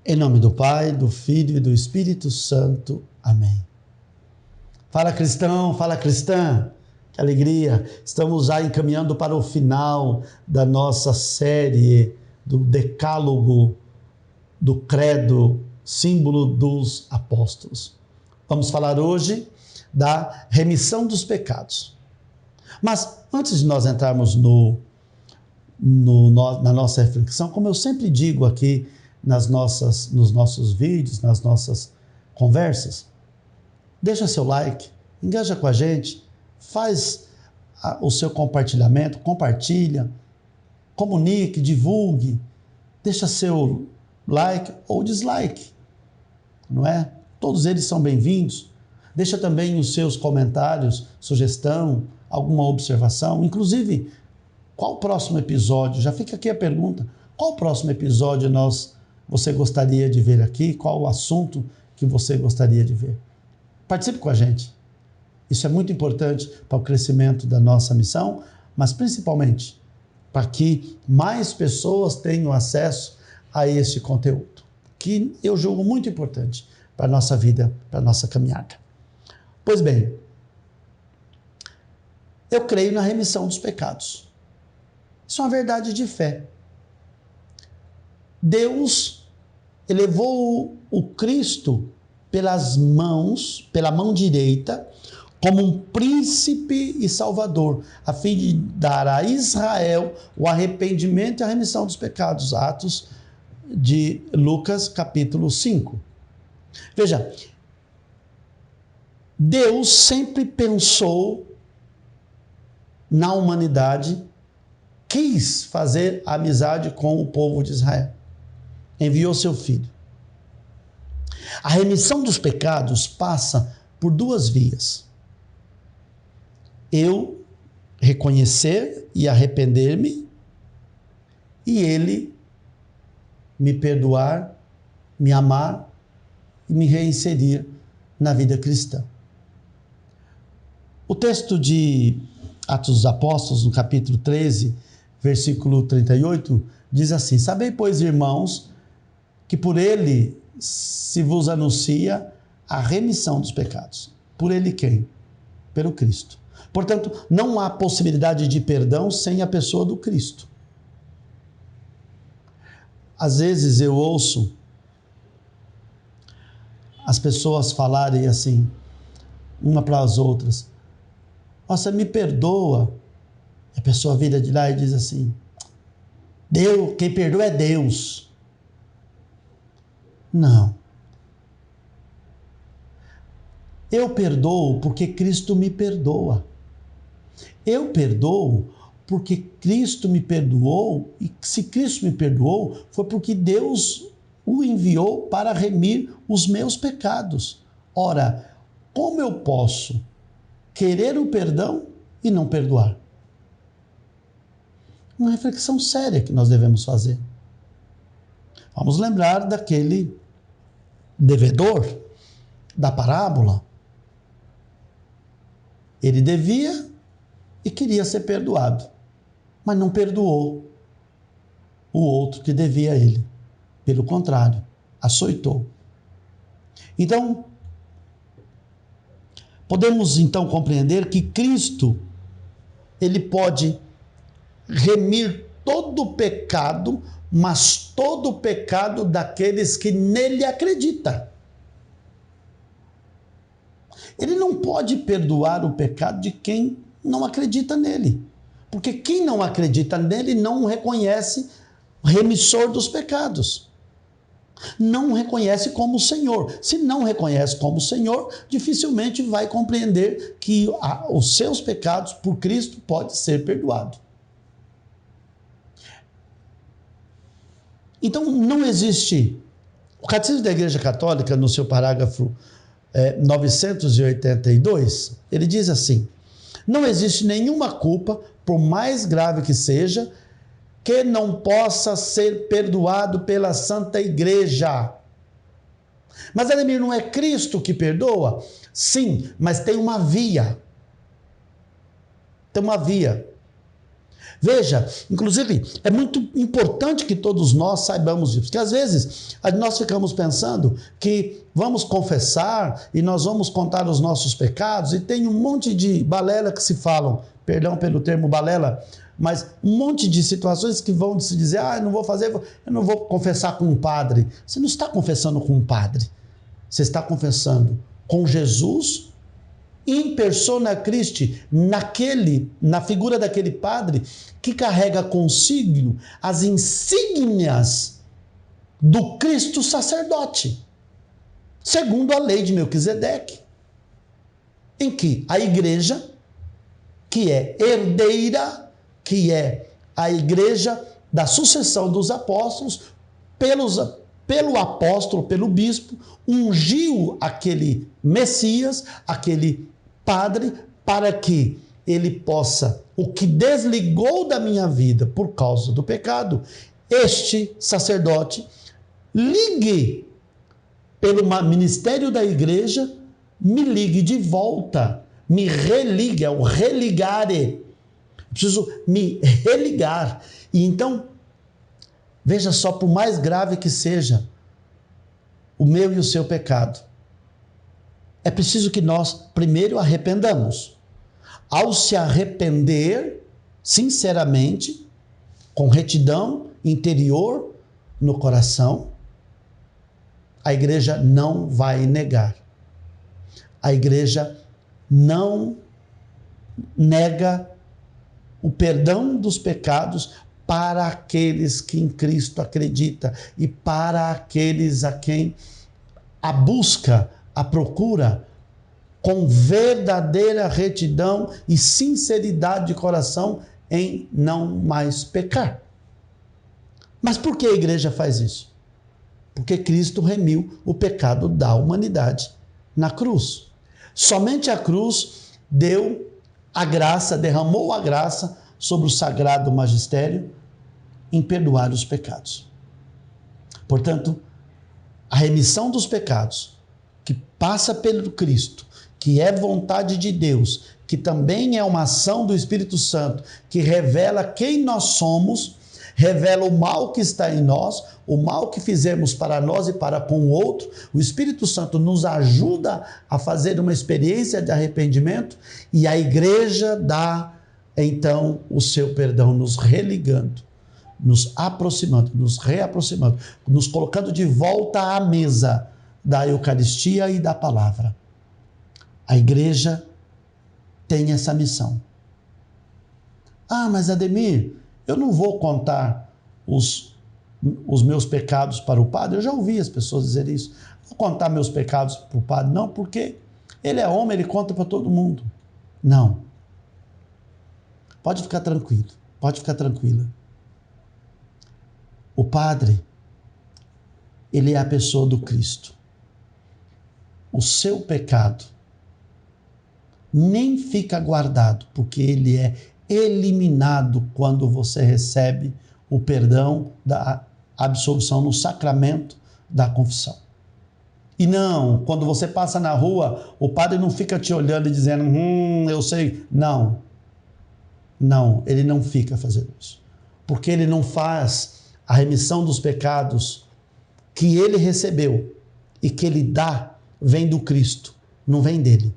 Em nome do Pai, do Filho e do Espírito Santo. Amém. Fala cristão, fala cristã, que alegria! Estamos já encaminhando para o final da nossa série do Decálogo do Credo, símbolo dos apóstolos. Vamos falar hoje da remissão dos pecados. Mas antes de nós entrarmos na nossa reflexão, como eu sempre digo aqui nos nossos vídeos, nas nossas conversas, deixa seu like, engaja com a gente, faz o seu compartilhamento, compartilha, comunique, divulgue, deixa seu like ou dislike, não é? Todos eles são bem-vindos. Deixa também os seus comentários, sugestão, alguma observação, inclusive, qual o próximo episódio? Já fica aqui a pergunta, qual o próximo episódio você gostaria de ver aqui? Qual o assunto que você gostaria de ver? Participe com a gente. Isso é muito importante para o crescimento da nossa missão, mas principalmente para que mais pessoas tenham acesso a este conteúdo, que eu julgo muito importante para a nossa vida, para a nossa caminhada. Pois bem, eu creio na remissão dos pecados. Isso é uma verdade de fé. Deus elevou o Cristo pela mão direita, como um príncipe e salvador, a fim de dar a Israel o arrependimento e a remissão dos pecados. Atos de Lucas, capítulo 5. Veja, Deus sempre pensou na humanidade, quis fazer amizade com o povo de Israel. Enviou seu filho. A remissão dos pecados passa por duas vias. Eu reconhecer e arrepender-me, e ele me perdoar, me amar e me reinserir na vida cristã. O texto de Atos dos Apóstolos, no capítulo 13, versículo 38, diz assim: Sabei, pois, irmãos, que por ele se vos anuncia a remissão dos pecados. Por ele quem? Pelo Cristo. Portanto, não há possibilidade de perdão sem a pessoa do Cristo. Às vezes eu ouço as pessoas falarem assim, uma para as outras: Nossa, me perdoa. A pessoa vira de lá e diz assim: quem perdoa é Deus. Não. Eu perdoo porque Cristo me perdoa. Eu perdoo porque Cristo me perdoou, e se Cristo me perdoou, foi porque Deus o enviou para remir os meus pecados. Ora, como eu posso querer o perdão e não perdoar? Uma reflexão séria que nós devemos fazer. Vamos lembrar daquele devedor da parábola. Ele devia e queria ser perdoado, mas não perdoou o outro que devia a ele. Pelo contrário, açoitou. Então, podemos então compreender que Cristo, ele pode remir todo o pecado, mas todo o pecado daqueles que nele acreditam. Ele não pode perdoar o pecado de quem não acredita nele, porque quem não acredita nele não o reconhece remissor dos pecados, não o reconhece como Senhor. Se não reconhece como Senhor, dificilmente vai compreender que os seus pecados por Cristo podem ser perdoados. Então, não existe. O Catecismo da Igreja Católica, no seu parágrafo 982, ele diz assim: não existe nenhuma culpa, por mais grave que seja, que não possa ser perdoado pela Santa Igreja. Mas, Ademir, não é Cristo que perdoa? Sim, mas tem uma via. Tem uma via. Veja, inclusive, é muito importante que todos nós saibamos disso, porque às vezes nós ficamos pensando que vamos confessar e nós vamos contar os nossos pecados, e tem um monte de balela que se falam, perdão pelo termo balela, mas um monte de situações que vão se dizer, eu não vou fazer, eu não vou confessar com um padre. Você não está confessando com um padre, você está confessando com Jesus, in persona Christi, na figura daquele padre que carrega consigo as insígnias do Cristo sacerdote, segundo a lei de Melquisedeque, em que a igreja, que é herdeira, que é a igreja da sucessão dos apóstolos, pelo apóstolo, pelo bispo, ungiu aquele Messias, aquele padre, para que ele possa, o que desligou da minha vida por causa do pecado, este sacerdote ligue pelo ministério da igreja, me ligue de volta, me religue, é o religare. Preciso me religar. E então, veja só, por mais grave que seja o meu e o seu pecado, é preciso que nós primeiro arrependamos. Ao se arrepender, sinceramente, com retidão interior no coração, a igreja não vai negar. A igreja não nega o perdão dos pecados para aqueles que em Cristo acreditam e para aqueles a quem a busca, a procura com verdadeira retidão e sinceridade de coração em não mais pecar. Mas por que a igreja faz isso? Porque Cristo remiu o pecado da humanidade na cruz. Somente a cruz deu a graça, derramou a graça sobre o sagrado magistério em perdoar os pecados. Portanto, a remissão dos pecados, que passa pelo Cristo, que é vontade de Deus, que também é uma ação do Espírito Santo, que revela quem nós somos, revela o mal que está em nós, o mal que fizemos para nós e para com o outro. O Espírito Santo nos ajuda a fazer uma experiência de arrependimento e a igreja dá, então, o seu perdão, nos religando, nos aproximando, nos reaproximando, nos colocando de volta à mesa da Eucaristia e da palavra. A igreja tem essa missão. Mas Ademir, eu não vou contar os meus pecados para o padre. Eu já ouvi as pessoas dizerem isso. Vou contar meus pecados para o padre. Não, porque ele é homem, ele conta para todo mundo. Não. Pode ficar tranquilo, pode ficar tranquila. O padre, ele é a pessoa do Cristo. O seu pecado nem fica guardado, porque ele é eliminado quando você recebe o perdão da absolvição no sacramento da confissão. E não, quando você passa na rua, o padre não fica te olhando e dizendo, eu sei. Não, ele não fica fazendo isso. Porque ele não faz a remissão dos pecados que ele recebeu e que ele dá, vem do Cristo, não vem dele.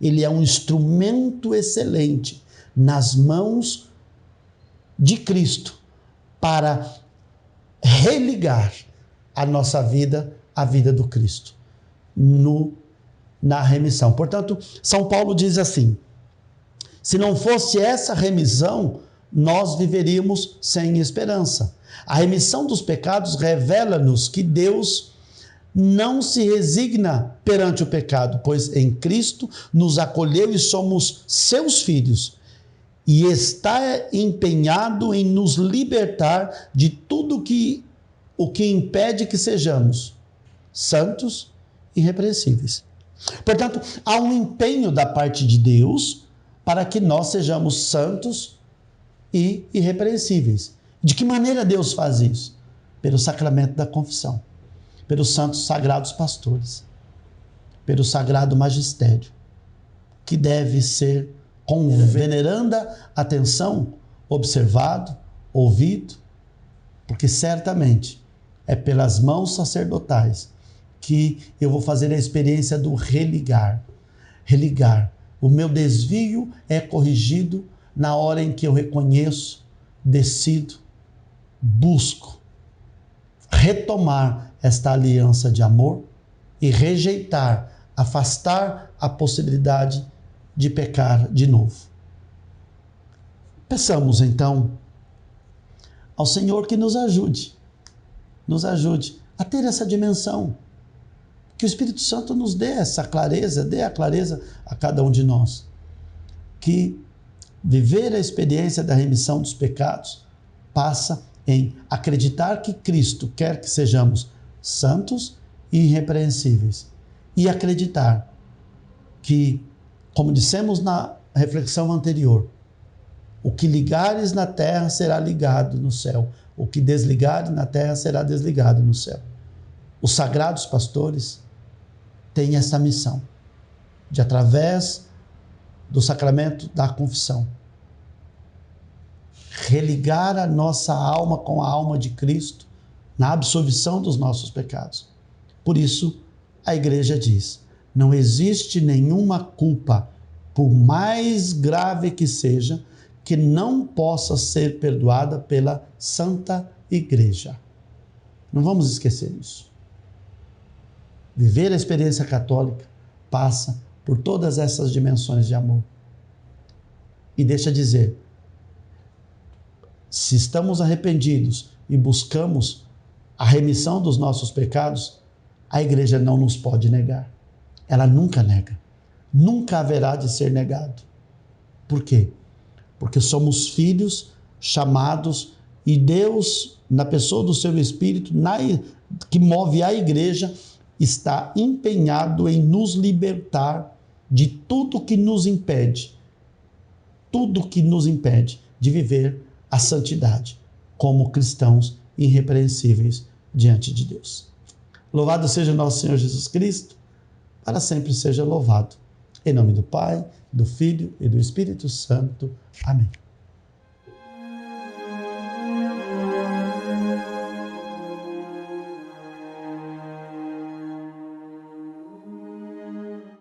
Ele é um instrumento excelente nas mãos de Cristo para religar a nossa vida à vida do Cristo na remissão. Portanto, São Paulo diz assim, se não fosse essa remissão, nós viveríamos sem esperança. A remissão dos pecados revela-nos que Deus não se resigna perante o pecado, pois em Cristo nos acolheu e somos seus filhos, e está empenhado em nos libertar de tudo o que impede que sejamos santos e irrepreensíveis. Portanto, há um empenho da parte de Deus para que nós sejamos santos e irrepreensíveis. De que maneira Deus faz isso? Pelo sacramento da confissão, pelos santos sagrados pastores, pelo sagrado magistério, que deve ser com veneranda atenção observado, ouvido, porque certamente é pelas mãos sacerdotais que eu vou fazer a experiência do religar. Religar. O meu desvio é corrigido na hora em que eu reconheço, decido, busco retomar esta aliança de amor e rejeitar, afastar a possibilidade de pecar de novo. Peçamos então ao Senhor que nos ajude a ter essa dimensão, que o Espírito Santo nos dê essa clareza, dê a clareza a cada um de nós, que viver a experiência da remissão dos pecados passa em acreditar que Cristo quer que sejamos santos e irrepreensíveis, e acreditar que, como dissemos na reflexão anterior, o que ligares na terra será ligado no céu, o que desligares na terra será desligado no céu. Os sagrados pastores têm essa missão de, através do sacramento da confissão, religar a nossa alma com a alma de Cristo na absolvição dos nossos pecados. Por isso, a igreja diz: não existe nenhuma culpa, por mais grave que seja, que não possa ser perdoada pela Santa Igreja. Não vamos esquecer isso. Viver a experiência católica passa por todas essas dimensões de amor. E deixa dizer, se estamos arrependidos e buscamos a remissão dos nossos pecados, a igreja não nos pode negar. Ela nunca nega. Nunca haverá de ser negado. Por quê? Porque somos filhos chamados e Deus, na pessoa do seu Espírito, que move a igreja, está empenhado em nos libertar de tudo que nos impede de viver a santidade como cristãos irrepreensíveis diante de Deus. Louvado seja nosso Senhor Jesus Cristo, para sempre seja louvado. Em nome do Pai, do Filho e do Espírito Santo. Amém.